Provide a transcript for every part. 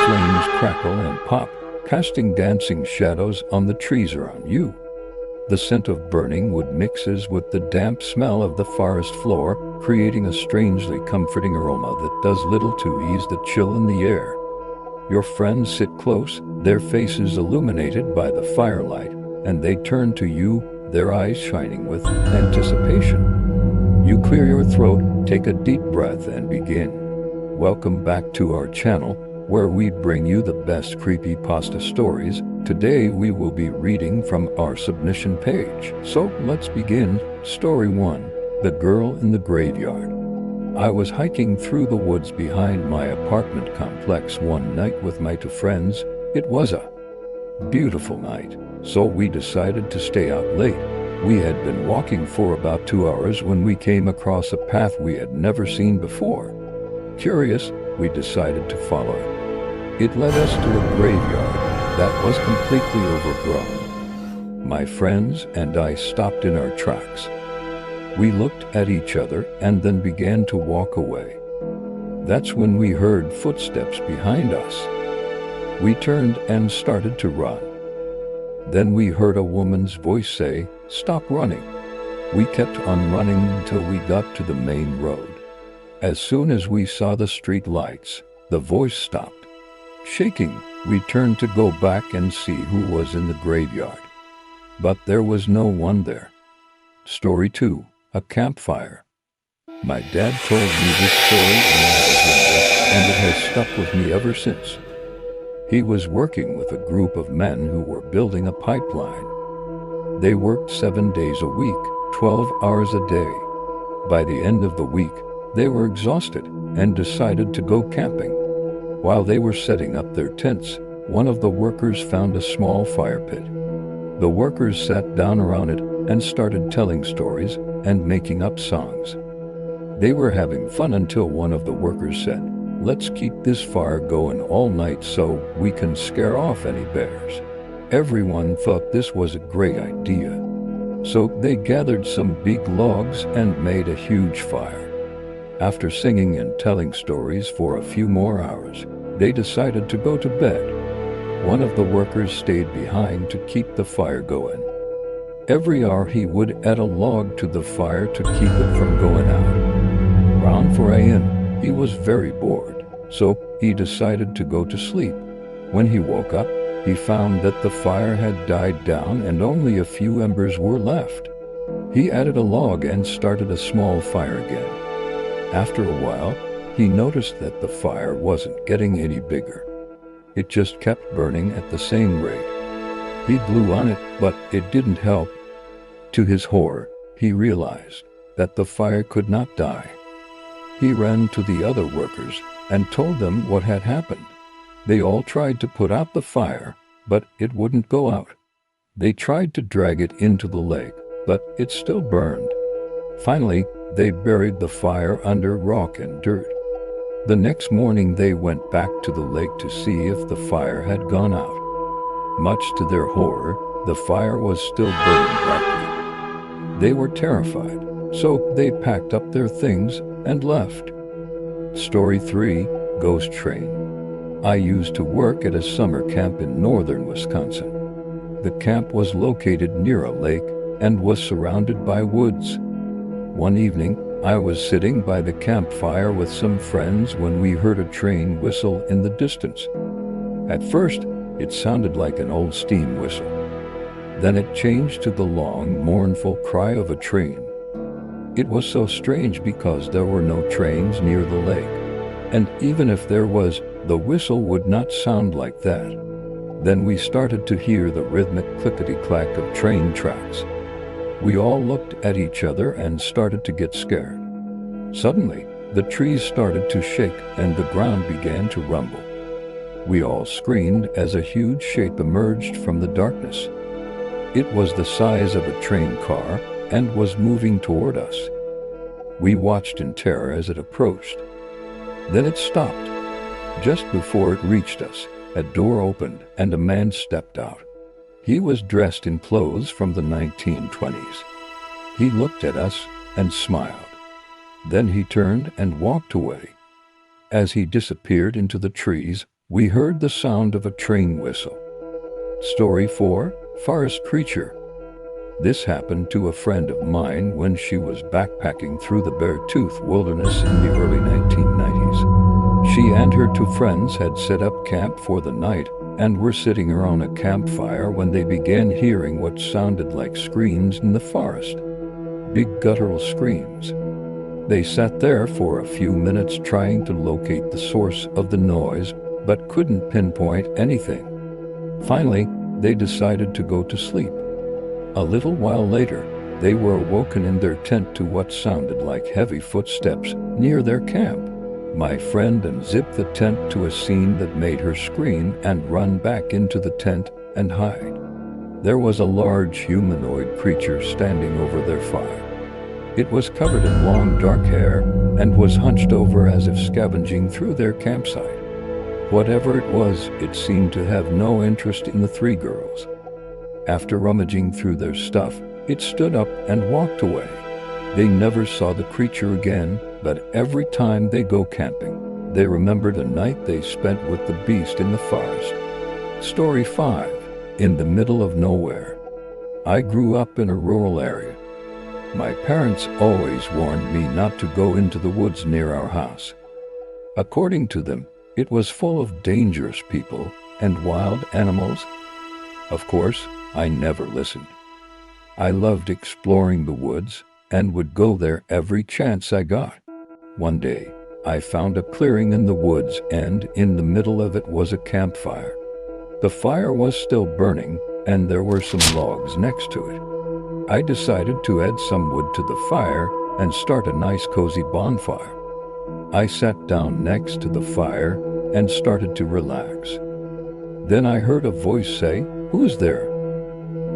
flames crackle and pop, casting dancing shadows on the trees around you. The scent of burning wood mixes with the damp smell of the forest floor, creating a strangely comforting aroma that does little to ease the chill in the air. Your friends sit close, their faces illuminated by the firelight, and they turn to you, their eyes shining with anticipation. You clear your throat, take a deep breath, and begin. Welcome back to our channel, where we bring you the best creepypasta stories. Today we will be reading from our submission page. So let's begin. Story 1. The Girl in the Graveyard. I was hiking through the woods behind my apartment complex one night with my two friends. It was a beautiful night, so we decided to stay out late. We had been walking for about 2 hours when we came across a path we had never seen before. Curious, we decided to follow it. It led us to a graveyard that was completely overgrown. My friends and I stopped in our tracks. We looked at each other and then began to walk away. That's when we heard footsteps behind us. We turned and started to run. Then we heard a woman's voice say, "Stop running." We kept on running until we got to the main road. As soon as we saw the street lights, the voice stopped. Shaking, we turned to go back and see who was in the graveyard. But there was no one there. Story 2. A Campfire. My dad told me this story when I was younger, and it has stuck with me ever since. He was working with a group of men who were building a pipeline. They worked 7 days a week, 12 hours a day. By the end of the week, they were exhausted and decided to go camping. While they were setting up their tents, one of the workers found a small fire pit. The workers sat down around it and started telling stories and making up songs. They were having fun until one of the workers said, "Let's keep this fire going all night so we can scare off any bears." Everyone thought this was a great idea. So they gathered some big logs and made a huge fire. After singing and telling stories for a few more hours, they decided to go to bed. One of the workers stayed behind to keep the fire going. Every hour he would add a log to the fire to keep it from going out. Around 4 a.m., he was very bored, so he decided to go to sleep. When he woke up, he found that the fire had died down and only a few embers were left. He added a log and started a small fire again. After a while, he noticed that the fire wasn't getting any bigger. It just kept burning at the same rate. He blew on it, but it didn't help. To his horror, he realized that the fire could not die. He ran to the other workers and told them what had happened. They all tried to put out the fire, but it wouldn't go out. They tried to drag it into the lake, but it still burned. Finally, they buried the fire under rock and dirt. The next morning they went back to the lake to see if the fire had gone out. Much to their horror, the fire was still burning brightly. They were terrified, so they packed up their things and left. Story 3. Ghost Train. I used to work at a summer camp in northern Wisconsin. The camp was located near a lake and was surrounded by woods. One evening, I was sitting by the campfire with some friends when we heard a train whistle in the distance. At first, it sounded like an old steam whistle. Then it changed to the long, mournful cry of a train. It was so strange because there were no trains near the lake. And even if there was, the whistle would not sound like that. Then we started to hear the rhythmic clickety-clack of train tracks. We all looked at each other and started to get scared. Suddenly, the trees started to shake and the ground began to rumble. We all screamed as a huge shape emerged from the darkness. It was the size of a train car and was moving toward us. We watched in terror as it approached. Then it stopped. Just before it reached us, a door opened and a man stepped out. He was dressed in clothes from the 1920s. He looked at us and smiled. Then he turned and walked away. As he disappeared into the trees, We heard the sound of a train whistle. Story 4: Forest Creature. This happened to a friend of mine when she was backpacking through the Beartooth Wilderness in the early 1990s. She and her two friends had set up camp for the night and were sitting around a campfire when they began hearing what sounded like screams in the forest. Big guttural screams. They sat there for a few minutes trying to locate the source of the noise, but couldn't pinpoint anything. Finally, they decided to go to sleep. A little while later, they were awoken in their tent to what sounded like heavy footsteps near their camp. My friend unzipped the tent to a scene that made her scream and run back into the tent and hide. There was a large humanoid creature standing over their fire. It was covered in long dark hair and was hunched over as if scavenging through their campsite. Whatever it was, it seemed to have no interest in the three girls. After rummaging through their stuff, it stood up and walked away. They never saw the creature again, but every time they go camping, they remembered a night they spent with the beast in the forest. Story 5: In the Middle of Nowhere. I grew up in a rural area. My parents always warned me not to go into the woods near our house. According to them, it was full of dangerous people and wild animals. Of course, I never listened. I loved exploring the woods and would go there every chance I got. One day, I found a clearing in the woods, and in the middle of it was a campfire. The fire was still burning, and there were some logs next to it. I decided to add some wood to the fire and start a nice cozy bonfire. I sat down next to the fire and started to relax. Then I heard a voice say, "Who's there?"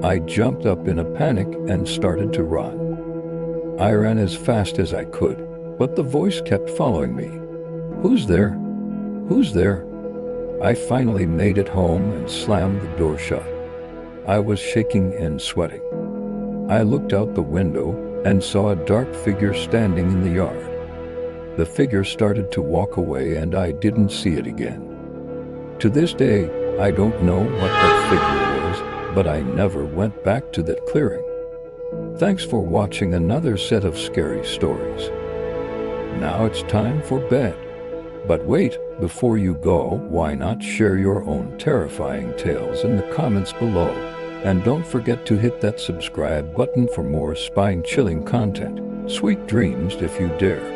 I jumped up in a panic and started to run. I ran as fast as I could, but the voice kept following me. "Who's there? Who's there?" I finally made it home and slammed the door shut. I was shaking and sweating. I looked out the window and saw a dark figure standing in the yard. The figure started to walk away and I didn't see it again. To this day, I don't know what that figure was, but I never went back to that clearing. Thanks for watching another set of scary stories. Now it's time for bed. But wait, before you go, why not share your own terrifying tales in the comments below? And don't forget to hit that subscribe button for more spine-chilling content. Sweet dreams if you dare.